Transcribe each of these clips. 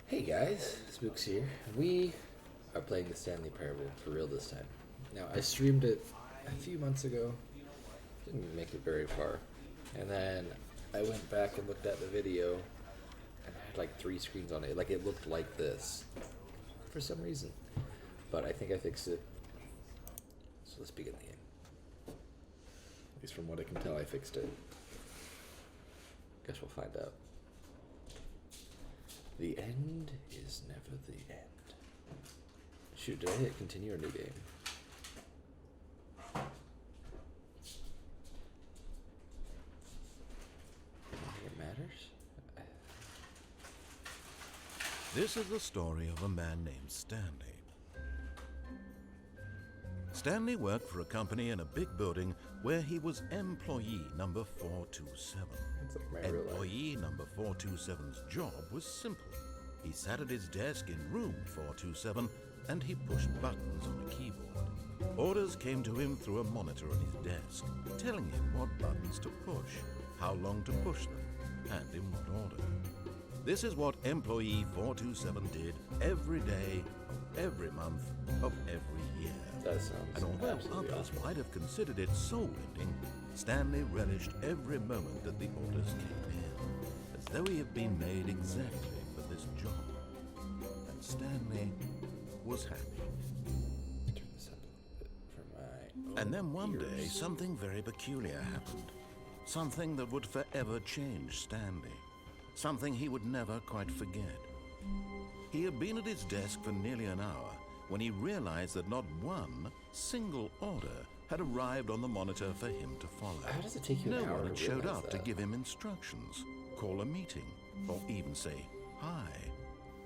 Hey guys, Spooks here. We are playing the Stanley Parable for real this time. Now, I streamed it a few months ago, didn't make it very far, and then I went back and looked at the video, and I had like 3 screens on it. Like, it looked like this for some reason, but I think I fixed it. So let's begin the game. At least from what I can tell, I fixed it. Guess we'll find out. The end is never the end. Shoot, did I hit continue or new game? I think it matters. This is the story of a man named Stanley. Stanley worked for a company in a big building where he was employee number 427. It's like my real life. Employee number 427's job was simple. He sat at his desk in room 427 and he pushed buttons on a keyboard. Orders came to him through a monitor on his desk, telling him what buttons to push, how long to push them, and in what order. This is what employee 427 did every day of every month of every year. That sounds And although absolutely others awesome. might have considered it soul-ending, Stanley relished every moment that the orders came in, as though he had been made exactly for this job. And Stanley was happy. Turn this up a little bit for my And then one day, ears. something very peculiar happened. Something that would forever change Stanley. Something he would never quite forget. He had been at his desk for nearly an hour when he realized that not one single order had arrived on the monitor for him to follow. How does it take you No an hour one had to showed realize up to that? give him instructions, call a meeting, or even say hi.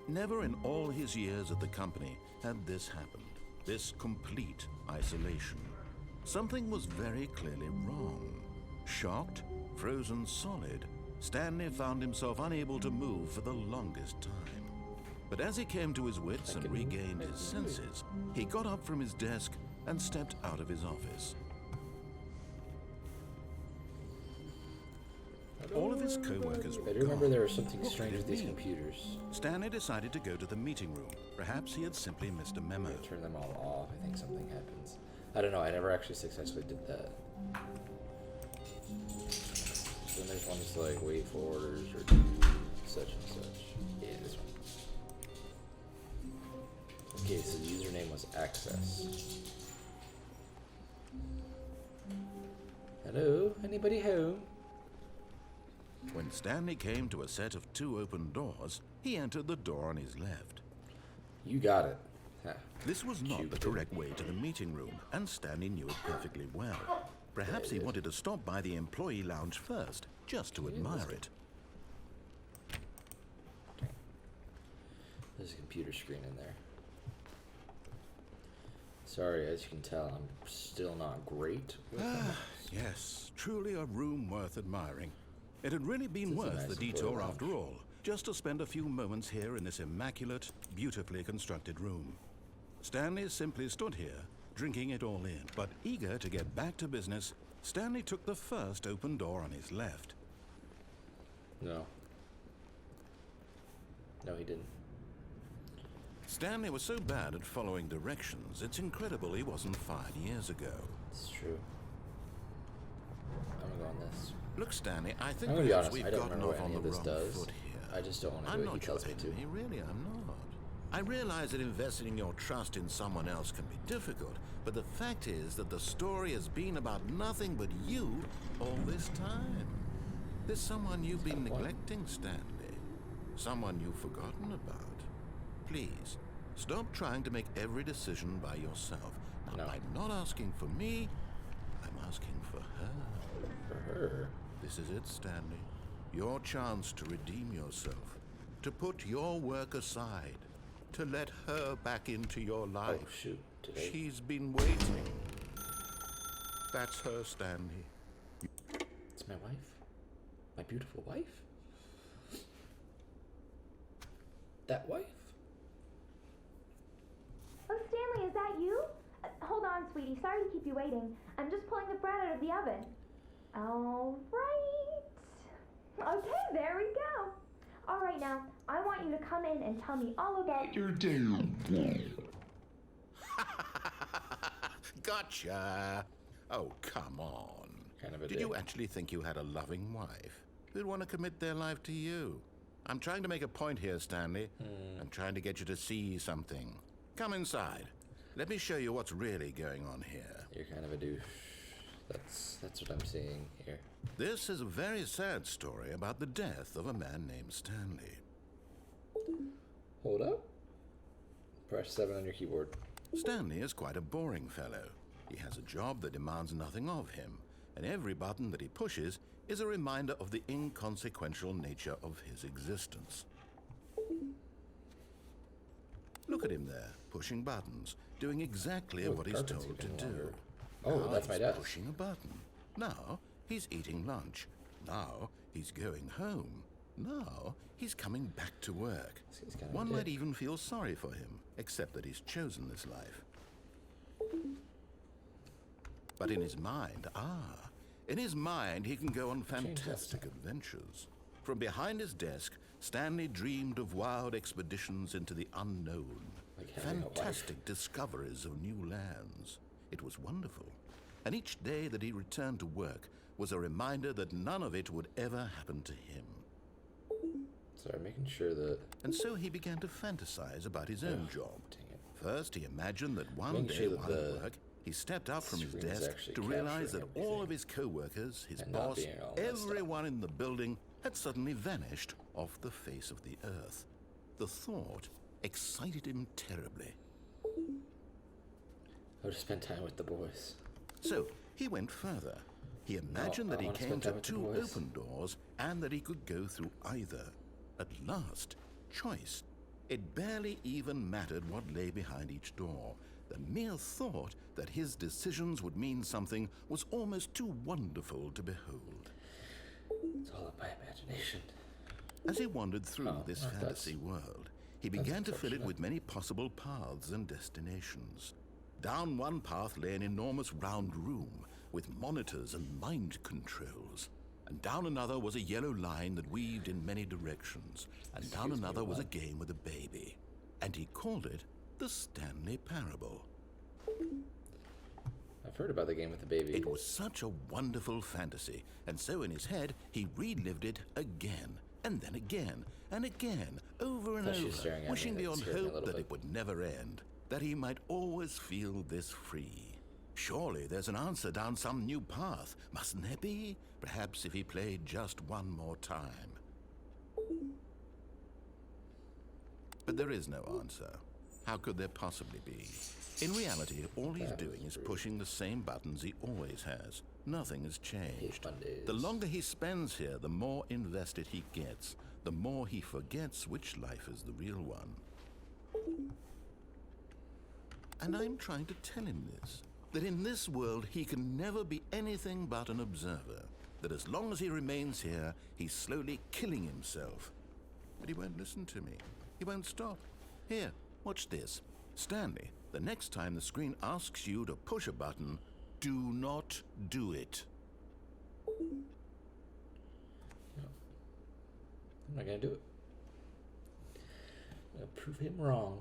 Never in all his years at the company had this happened, this complete isolation. Something was very clearly wrong. Shocked, frozen solid, Stanley found himself unable to move for the longest time. But as he came to his wits and regained his senses, he got up from his desk and stepped out of his office. All of his co-workers were I do remember gone. there was something What strange could with it these be? computers. Stanley decided to go to the meeting room. Perhaps he had simply missed a memo. Turn them all off. I think something happens. I don't know. I never actually successfully did that. So then there's one that's like wait for orders or do such and such. Yeah, this one. Okay, so the username was access. Hello? Anybody home? When Stanley came to a set of 2 open doors, he entered the door on his left. You got it. Huh. This was not the Cupid. correct way to the meeting room, and Stanley knew it perfectly well. Perhaps he wanted to stop by the employee lounge first, just to admire it. There's a computer screen in there. Sorry, as you can tell, I'm still not great with them. Yes, truly a room worth admiring. It had really been This is a worth nice the employee detour lounge. after all, just to spend a few moments here in this immaculate, beautifully constructed room. Stanley simply stood here, drinking it all in. But eager to get back to business, Stanley took the first open door on his left. No. No, he didn't. Stanley was so bad at following directions, it's incredible he wasn't 5 years ago. It's true. I'm gonna go on this. Look, Stanley, I think I'm gonna be perhaps honest, we've I don't gotten remember off what on any the of this wrong does. foot here. I just don't want to I'm do what he not your tells me to. enemy, really, I'm not. I realize that investing your trust in someone else can be difficult, but the fact is that the story has been about nothing but you all this time. There's someone you've been Someone? neglecting, Stanley. Someone you've forgotten about. Please, stop trying to make every decision by yourself. Now, No. I'm not asking for me, I'm asking for her. For her. This is it, Stanley. Your chance to redeem yourself, to put your work aside, to let her back into your life. Oh shoot. Today. She's been waiting. That's her, Stanley. It's my wife. My beautiful wife. That wife? Oh, Stanley, is that you? Hold on, sweetie. Sorry to keep you waiting. I'm just pulling the bread out of the oven. All right. Okay, there we go. All right, now, I want you to come in and tell me all about Your damn. Gotcha. Oh, come on. Kind of a Did you dick. actually think you had a loving wife who'd want to commit their life to you? I'm trying to make a point here, Stanley. I'm trying to get you to see something. Come inside. Let me show you what's really going on here. You're kind of a douche. That's what I'm seeing here. This is a very sad story about the death of a man named Stanley. Hold up. Press 7 on your keyboard. Stanley is quite a boring fellow. He has a job that demands nothing of him, and every button that he pushes is a reminder of the inconsequential nature of his existence. Look at him there, pushing buttons, doing exactly Oh, what the he's carpet's told to even do. longer. Oh, Now that's my he's desk. pushing a button. Now he's eating lunch. Now he's going home. Now he's coming back to work. He's kind of One a might dick. even feel sorry for him, except that he's chosen this life. But in his mind, he can go on fantastic adventures. From behind his desk, Stanley dreamed of wild expeditions into the unknown, Like having a wife. fantastic discoveries of new lands. It was wonderful. And each day that he returned to work was a reminder that none of it would ever happen to him. Sorry, making sure that... And so he began to fantasize about his own job. Dang it. First, he imagined that one Making day sure that while at the work, he stepped up from his screen is desk actually to realize that capturing all of everything his co-workers, his and not boss, being all messed up. everyone in the building had suddenly vanished off the face of the earth. The thought excited him terribly. I would spend time with the boys. So he went further. He imagined I that he wanna came spend to time with the two boys. open doors and that he could go through either. At last, choice. It barely even mattered what lay behind each door. The mere thought that his decisions would mean something was almost too wonderful to behold. It's all in my imagination. As he wandered through Oh, this well, fantasy world, he began to fill it unfortunate. with many possible paths and destinations. Down one path lay an enormous round room with monitors and mind controls. And down another was a yellow line that weaved in many directions. And down Excuse me, another was a what? game with a baby. And he called it the Stanley Parable. I've heard about the game with the baby. It was such a wonderful fantasy, and so in his head he relived it again, and then again, and again, over and Thought she was over, staring at me wishing and it beyond scared me a hope little that bit. it would never end, that he might always feel this free. Surely there's an answer down some new path, mustn't there be? Perhaps if he played just one more time. But there is no answer. How could there possibly be? In reality, all he's That doing was is rude. pushing the same buttons he always has. Nothing has changed. fun days. The longer he spends here, the more invested he gets. The more he forgets which life is the real one. And I'm trying to tell him this. That in this world, he can never be anything but an observer. That as long as he remains here, he's slowly killing himself. But he won't listen to me. He won't stop. Here, watch this. Stanley, the next time the screen asks you to push a button, do not do it. I'm not gonna do it. I'm gonna prove him wrong.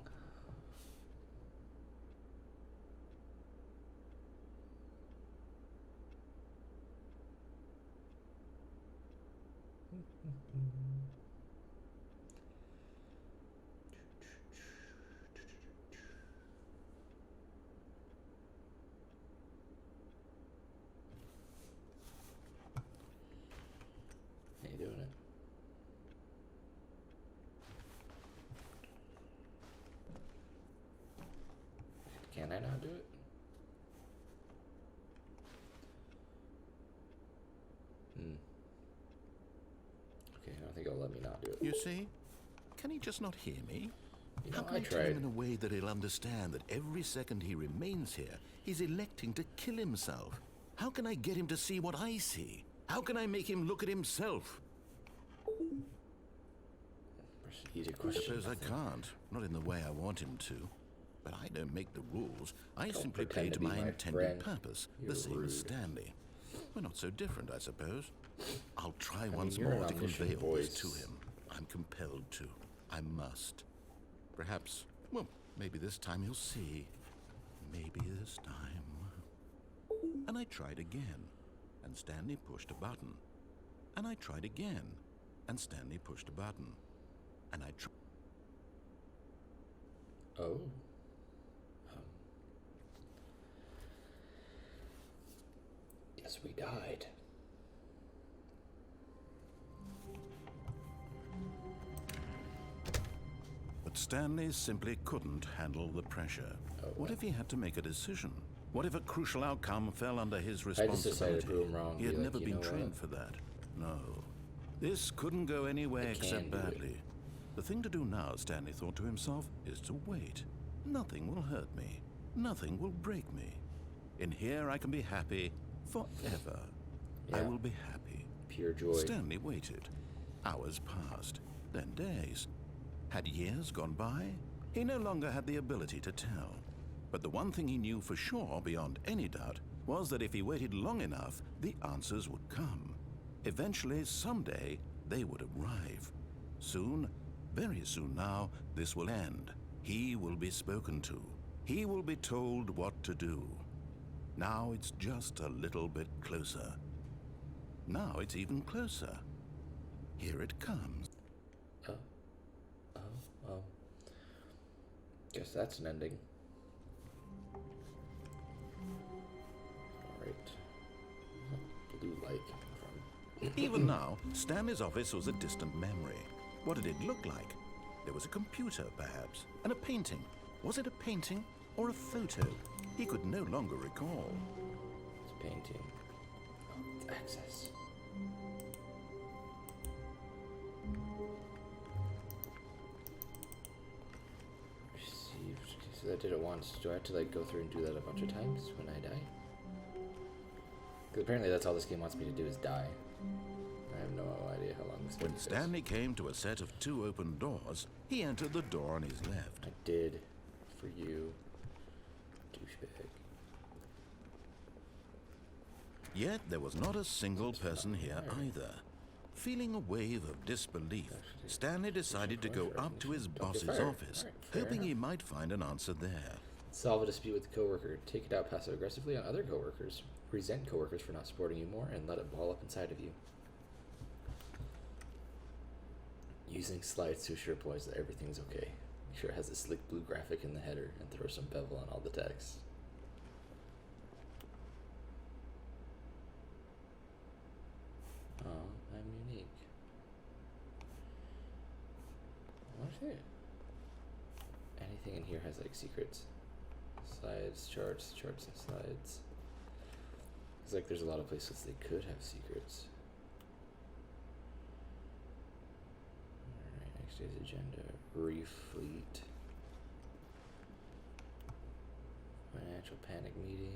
How you doing it? Can I not do it? Okay, I don't think it'll let me not do it. You see? Can he just not hear me? You How know, can I I tell him tried. in a way that he'll understand that every second he remains here, he's electing to kill himself? How can I get him to see what I see? How can I make him look at himself? Easy I question. suppose I can't. Not in the way I want him to. But I don't make the rules. I Don't simply play pretend to to be my my intended friend. purpose, You're the same rude. as Stanley. We're not so different, I suppose. I'll try once you're more an to convey omniscient all this voice. to him. I'm compelled to. I must. Perhaps, well, maybe this time he'll see. Maybe this time. And I tried again, and Stanley pushed a button. And I tried again, and Stanley pushed a button. And I tried. Oh. Yes, we died. But Stanley simply couldn't handle the pressure. Oh, what if he had to make a decision? What if a crucial outcome fell under his I just decided responsibility? to prove him wrong. He had Be like, never "You been know trained what? for that. No. This couldn't go any way I except can do it." badly. The thing to do now, Stanley thought to himself, is to wait. Nothing will hurt me. Nothing will break me. In here I can be happy forever. I Yeah. will be happy. Pure joy. Stanley waited. Hours passed, then days. Had years gone by? He no longer had the ability to tell. But the one thing he knew for sure, beyond any doubt, was that if he waited long enough, the answers would come. Eventually, someday, they would arrive. Soon, very soon now, this will end. He will be spoken to. He will be told what to do. Now it's just a little bit closer. Now it's even closer. Here it comes. Oh. Guess that's an ending. Alright. Blue light coming from. Even now, Stanley's office was a distant memory. What did it look like? There was a computer, perhaps, and a painting. Was it a painting or a photo? He could no longer recall. It's painting. Oh, it's access. Received. Okay, so that did it once. Do I have to like go through and do that a bunch of times when I die? Because apparently that's all this game wants me to do is die. I have no idea how long this game When is. Stanley came to a set of 2 open doors, he entered the door on his left. I did for you, douchebag. Yet there was not a single person here either. Feeling a wave of disbelief, Stanley decided to go up to his boss's office, hoping he might find an answer there. Solve a dispute with a coworker. Take it out passive aggressively on other coworkers. Resent coworkers for not supporting you more and let it ball up inside of you. Using slides to assure employees that everything's okay. Make sure it has a slick blue graphic in the header and throw some bevel on all the text. Oh, I'm unique. What's it? Anything in here has like secrets. Slides, charts and slides. It's like there's a lot of places they could have secrets. Alright, next day's agenda. Reef Fleet. Financial panic meeting.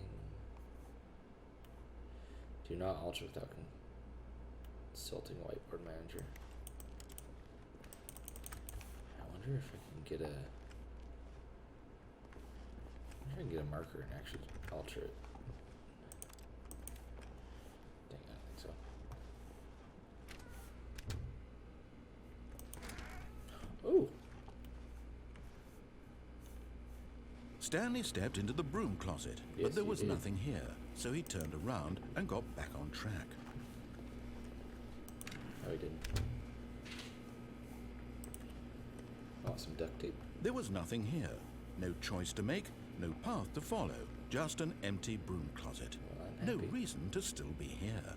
Do not alter without consulting whiteboard manager. I wonder if I can get a... I wonder if I can get a marker and actually alter it. Dang, I don't think so. Oh! Stanley stepped into the broom closet, Yes, but there he was did. nothing here, so he turned around and got back on track. No, he didn't. Oh, some duct tape. There was nothing here. No choice to make, no path to follow, just an empty broom closet. Well, I'm No happy. reason to still be here.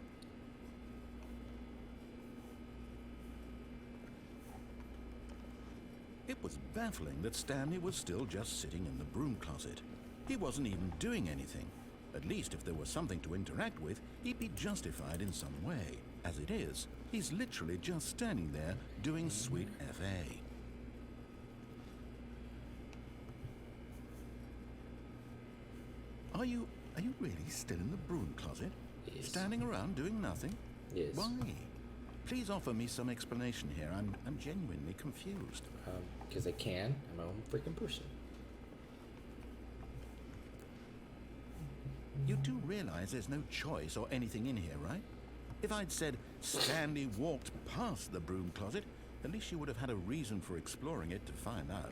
It was baffling that Stanley was still just sitting in the broom closet. He wasn't even doing anything. At least if there was something to interact with, he'd be justified in some way. As it is, he's literally just standing there doing sweet FA. Are you really still in the broom closet? Yes. Standing around doing nothing? Yes. Why? Please offer me some explanation here. I'm genuinely confused. Because I can. I'm my own freaking person. You do realize there's no choice or anything in here, right? If I'd said Stanley walked past the broom closet, At least you would have had a reason for exploring it to find out.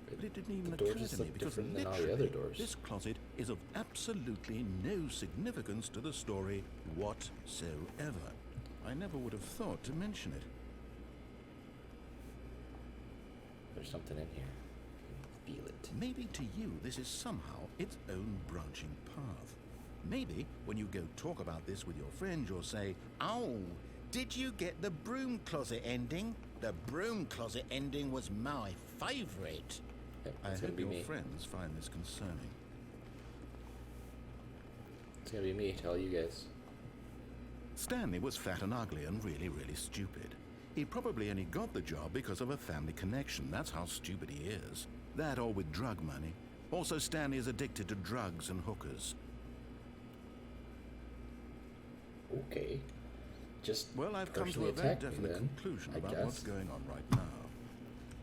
But it didn't even The doors occur just to me look because different than all the literally, other doors. this closet is of absolutely no significance to the story whatsoever. I never would have thought to mention it. There's something in here. Feel it. Maybe to you this is somehow its own branching path. Maybe when you go talk about this with your friends, you'll say, "Oh, did you get the broom closet ending? The broom closet ending was my favorite." Yep, I it's gonna hope be your me. friends find this concerning. It's gonna be me to all you guys. Stanley was fat and ugly and really, really stupid. He probably only got the job because of a family connection. That's how stupid he is. That or with drug money. Also, Stanley is addicted to drugs and hookers. Okay. Just Well, I've come to personally a very attack me definite then, conclusion I about guess. what's going on right now.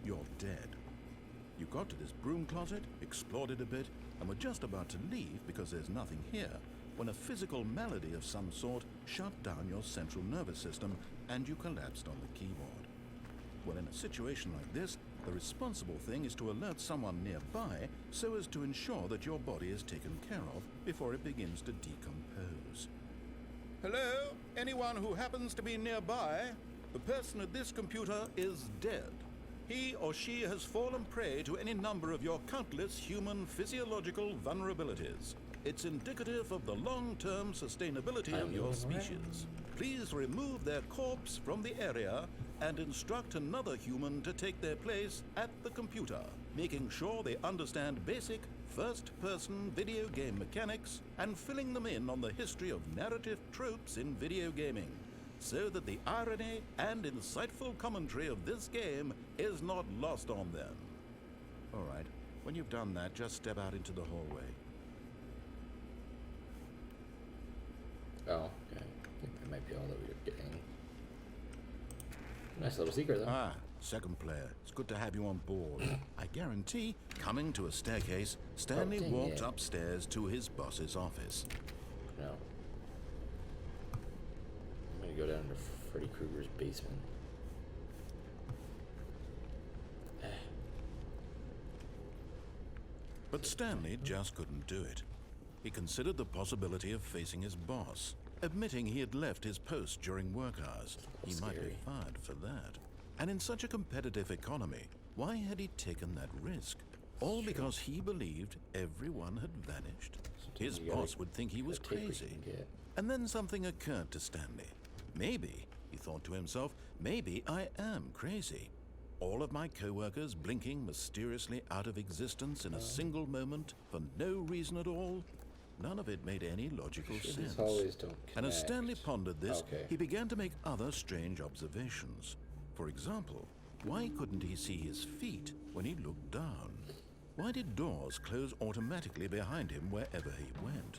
You're dead. You got to this broom closet, explored it a bit, and were just about to leave because there's nothing here, when a physical malady of some sort shut down your central nervous system and you collapsed on the keyboard. Well, in a situation like this, the responsible thing is to alert someone nearby so as to ensure that your body is taken care of before it begins to decompose. Hello? Anyone who happens to be nearby? The person at this computer is dead. He or she has fallen prey to any number of your countless human physiological vulnerabilities. It's indicative of the long-term sustainability of your species. Please remove their corpse from the area and instruct another human to take their place at the computer, making sure they understand basic first-person video game mechanics and filling them in on the history of narrative tropes in video gaming, so that the irony and insightful commentary of this game is not lost on them. All right, when you've done that, just step out into the hallway. Oh, okay. I think that might be all that we were getting. Nice little secret, though. Ah, second player. It's good to have you on board. I guarantee, coming to a staircase, Stanley dang walked it. upstairs to his boss's office. No. I'm gonna go down to Freddy Krueger's basement. But Stanley just couldn't do it. He considered the possibility of facing his boss, admitting he had left his post during work hours. He might be Scary. fired for that. And in such a competitive economy, why had he taken that risk? All because he believed everyone had vanished. His you gotta- boss would think he was gotta take what you crazy. can get. And then something occurred to Stanley. Maybe, he thought to himself, maybe I am crazy. All of my co-workers blinking mysteriously out of existence in a single moment for no reason at all? None of it made any logical Sure, sense. these hallways don't And as Stanley connect. pondered this, Okay. he began to make other strange observations. For example, why couldn't he see his feet when he looked down? Why did doors close automatically behind him wherever he went?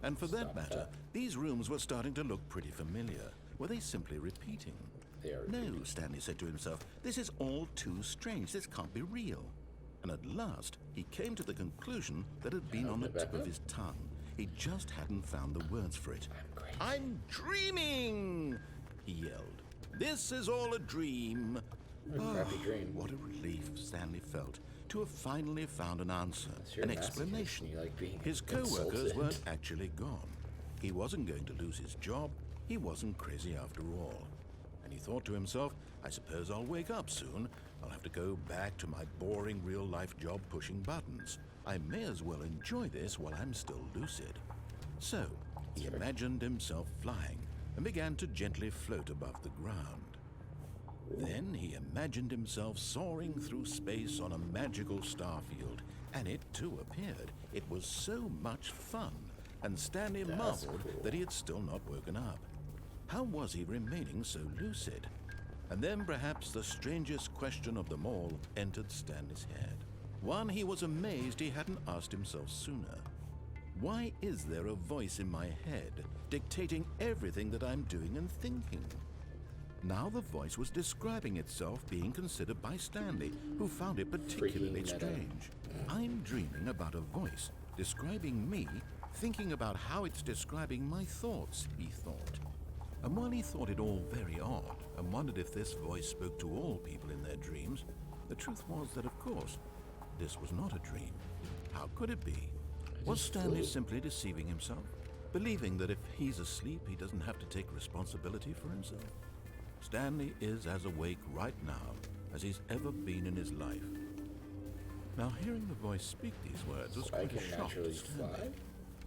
And for that Stop matter, that. these rooms were starting to look pretty familiar. Were they simply repeating? They are No, repeating. Stanley said to himself, this is all too strange. This can't be real. And at last, he came to the conclusion that had been on the open it back tip of up. his tongue. He just hadn't found the words for it. I'm crazy. I'm dreaming, he yelled. This is all a dream. What a crappy dream. What a relief Stanley felt to have finally found an answer, Unless you're an a masochist explanation. and you like being His co-workers insulted. weren't actually gone. He wasn't going to lose his job. He wasn't crazy after all. And he thought to himself, I suppose I'll wake up soon. I'll have to go back to my boring real-life job pushing buttons. I may as well enjoy this while I'm still lucid. So, he imagined himself flying and began to gently float above the ground. Then he imagined himself soaring through space on a magical starfield, and it too appeared. It was so much fun, and Stanley marveled cool. that he had still not woken up. How was he remaining so lucid? And then perhaps the strangest question of them all entered Stanley's head. One he was amazed he hadn't asked himself sooner. Why is there a voice in my head dictating everything that I'm doing and thinking? Now the voice was describing itself being considered by Stanley, who found it particularly Freaking meta. strange. I'm dreaming about a voice describing me, thinking about how it's describing my thoughts, he thought. And while he thought it all very odd and wondered if this voice spoke to all people in their dreams, the truth was that, of course, this was not a dream. How could it be? Was Stanley simply deceiving himself, believing that if he's asleep, he doesn't have to take responsibility for himself? Stanley is as awake right now as he's ever been in his life. Now, hearing the voice speak these words was quite a shock to Stanley.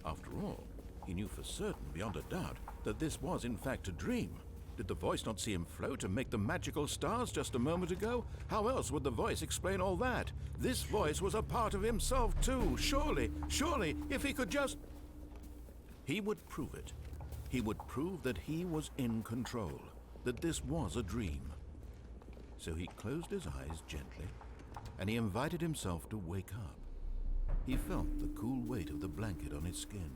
After all, he knew for certain, beyond a doubt, that this was in fact a dream. Did the voice not see him float and make the magical stars just a moment ago? How else would the voice explain all that? This voice was a part of himself too. Surely, if he could just... He would prove it. He would prove that he was in control, that this was a dream. So he closed his eyes gently, and he invited himself to wake up. He felt the cool weight of the blanket on his skin,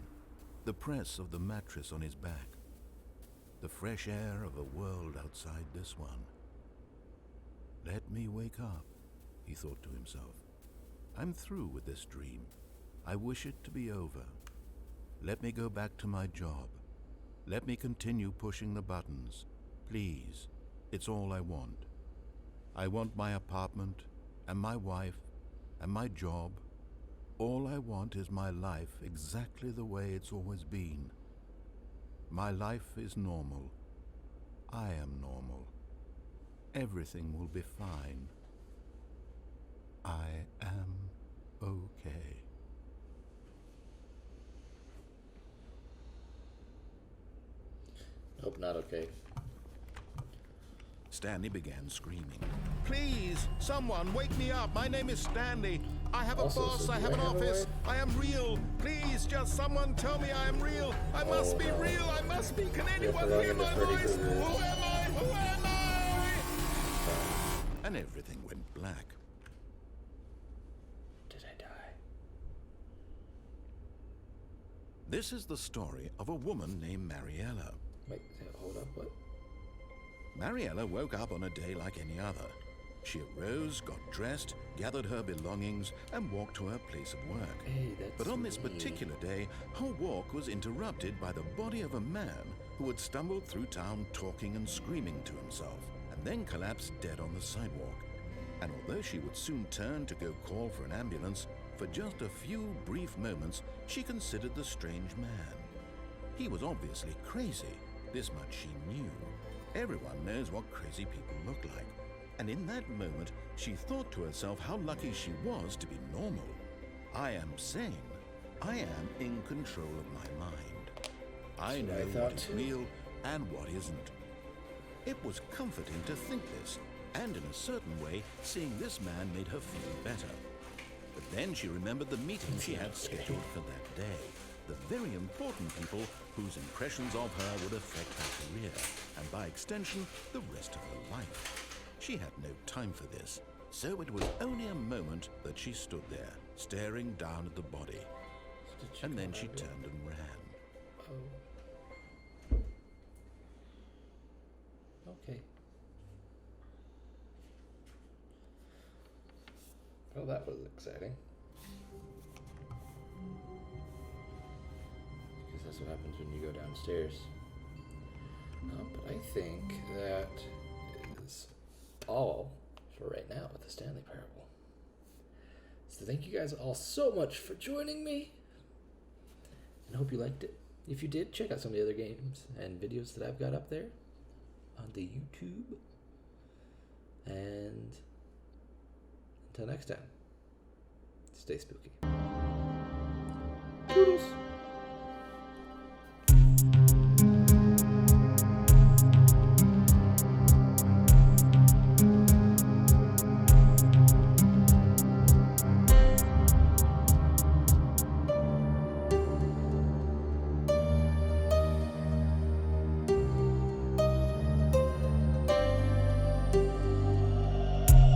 the press of the mattress on his back, the fresh air of a world outside this one. Let me wake up, he thought to himself. I'm through with this dream. I wish it to be over. Let me go back to my job. Let me continue pushing the buttons. Please, it's all I want. I want my apartment, and my wife, and my job. All I want is my life exactly the way it's always been. My life is normal. I am normal. Everything will be fine. I am okay. Nope, not okay. Stanley began screaming. Please, someone, wake me up. My name is Stanley. I have a boss. I have an office. I am real. Please, just someone tell me I am real. I must be real. I must be. Can anyone hear my voice? Who am I? Who am I? And everything went black. Did I die? This is the story of a woman named Mariella. Wait, hold up, what? Mariella woke up on a day like any other. She arose, got dressed, gathered her belongings, and walked to her place of work. Hey, that's But on this me. particular day, her walk was interrupted by the body of a man who had stumbled through town talking and screaming to himself, and then collapsed dead on the sidewalk. And although she would soon turn to go call for an ambulance, for just a few brief moments, she considered the strange man. He was obviously crazy. This much she knew. Everyone knows what crazy people look like. And in that moment, she thought to herself how lucky she was to be normal. I am sane. I am in control of my mind. I know what is real and what isn't. It was comforting to think this, and in a certain way, seeing this man made her feel better. But then she remembered the meeting she had scheduled for that day. The very important people whose impressions of her would affect her career, and by extension, the rest of her life. She had no time for this, so it was only a moment that she stood there, staring down at the body. And then she turned and ran. Oh. Okay. Well, that was exciting. Because that's what happens when you go downstairs. But I think that is all for right now with the Stanley Parable. So thank you guys all so much for joining me. And hope you liked it. If you did, check out some of the other games and videos that I've got up there on the YouTube. And until next time, stay spooky. Toodles!